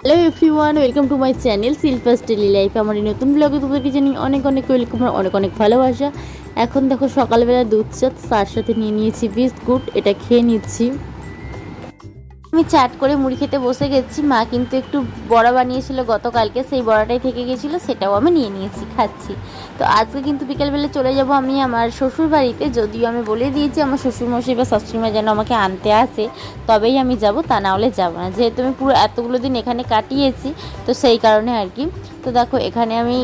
Hello everyone, welcome to my channel Shilpa's daily life. আমার এই নতুন ব্লগে তোমাদেরকে জানি অনেক অনেক ওয়েলকাম, অনেক অনেক ভালোবাসা। এখন দেখো সকালবেলা দুধ চা, তার সাথে নিয়ে নিয়েছি বিস্কুট, এটা খেয়ে নিচ্ছি। আমি চাট করে মুড়ি খেতে বসে গেছি। মা কিন্তু একটু বড়া বানিয়েছিল গতকালকে, সেই বড়াটাই থেকে গেছিলো, সেটাও আমি নিয়ে নিয়েছি, খাচ্ছি। তো আজকে কিন্তু বিকেলবেলা চলে যাব আমি আমার শ্বশুর বাড়িতে। যদিও আমি বলে দিয়েছি আমার শ্বশুরমশাই বা শাশুড়িমা যেন আমাকে আনতে আসে, তবেই আমি যাব, তা না হলে যাবো না। যেহেতু আমি পুরো এতগুলো দিন এখানে কাটিয়েছি, তো সেই কারণে আর কি। তো দেখো এখানে আমি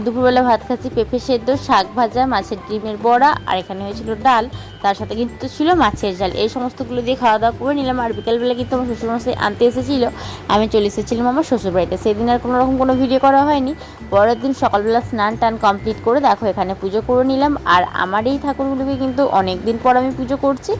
দুপুরবেলা ভাত খাচ্ছি, পেঁপে সেদ্ধ, শাক ভাজা, মাছের ডিমের বড়া, আর এখানে হয়েছিল ডাল, তার সাথে কিন্তু ছিল মাছের ঝাল। এই সমস্তগুলো দিয়ে খাওয়া দাওয়া করে নিলাম। আর বিকালবেলা কিন্তু আমার শ্বশুরমশাই আনতে এসেছিলো, আমি চলে এসেছিলাম আমার শ্বশুরবাড়িতে। সেদিন আর কোনো রকম কোনো ভিডিও করা হয়নি। পরের দিন সকালবেলা স্নান টান কমপ্লিট করে দেখো এখানে পুজো করে নিলাম। আর আমার এই ঠাকুরগুলোকে কিন্তু অনেক দিন পর আমি পুজো করছি,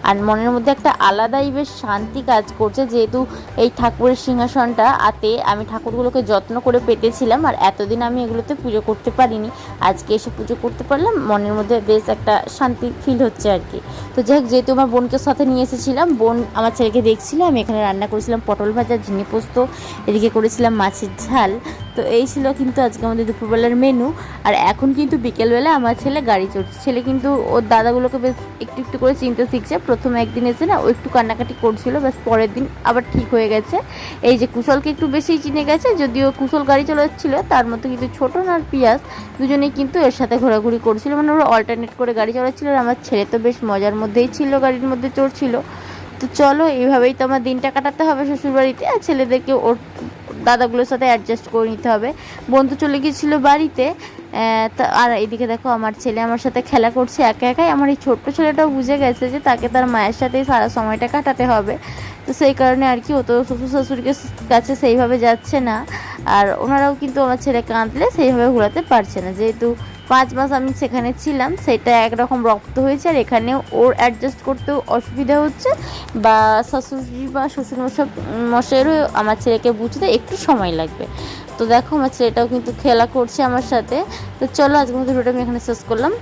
আর মনের মধ্যে একটা আলাদাই বেশ শান্তি কাজ করছে। যেহেতু এই ঠাকুরের সিংহাসনটা আতে আমি ঠাকুরগুলোকে যত্ন করে পেতেছিলাম, আর এতদিন আমি এগুলোতে পুজো করতে পারিনি, আজকে এসে পুজো করতে পারলাম, মনের মধ্যে বেশ একটা শান্তি ফিল হচ্ছে আর কি। তো যাই হোক, যেহেতু আমার বোনকে সাথে নিয়ে এসেছিলাম, বোন আমার ছেলেকে দেখছিল, আমি এখানে রান্না করেছিলাম পটল ভাজা, ঝিঙে পোস্ত, এদিকে করেছিলাম মাছের ঝাল। তো এই ছিল কিন্তু আজকে আমাদের দুপুরবেলার মেনু। আর এখন কিন্তু বিকেলবেলা আমার ছেলে গাড়ি চড়ছে। ছেলে কিন্তু ওর দাদাগুলোকে বেশ একটু একটু করে চিনতে শিখছে। প্রথমে একদিন এসে না ও একটু কান্নাকাটি করছিল, বেশ পরের দিন আবার ঠিক হয়ে গেছে। এই যে কুশলকে একটু বেশিই চিনে গেছে, যদিও কুশল গাড়ি চালাচ্ছিল, তার মধ্যে কিন্তু ছোটন আর পিয়াস দুজনেই কিন্তু এর সাথে ঘোরাঘুরি করছিল, মানে ওরা অল্টারনেট করে গাড়ি চালাচ্ছিল। আর আমার ছেলে তো বেশ মজার মধ্যেই ছিল, গাড়ির মধ্যে চড়ছিল। তো চলো, এইভাবেই তো আমার দিনটা কাটাতে হবে শ্বশুরবাড়িতে, আর ছেলেদেরকে ওর দাদাগুলোর সাথে অ্যাডজাস্ট করে নিতে হবে। বন্ধু চলে গিয়েছিলো বাড়িতে। তা আর এইদিকে দেখো আমার ছেলে আমার সাথে খেলা করছে একা একাই। আমার এই ছোট্ট ছেলেটাও বুঝে গেছে যে তাকে তার মায়ের সাথেই সারা সময়টা কাটাতে হবে। তো সেই কারণে আর কি ও তো শ্বশুর শাশুড়িকে কাছে সেইভাবে যাচ্ছে না, আর ওনারাও কিন্তু আমার ছেলে কাঁদলে সেইভাবে ঘোরাতে পারছে না। যেহেতু 5 মাস আমি সেখানে ছিলাম, সেটা একরকম রক্ত হয়েছে, আর এখানেও ওর অ্যাডজাস্ট করতেও অসুবিধা হচ্ছে, বা শাশুড়ি বা শ্বশুর মশাইয়েরও আমার ছেলেকে বুঝতে একটু সময় লাগবে। তো দেখো আমার ছেলেটাও কিন্তু খেলা করছে আমার সাথে। তো চলো, আজকের মতো ভিডিওটা আমি এখানে শেষ করলাম।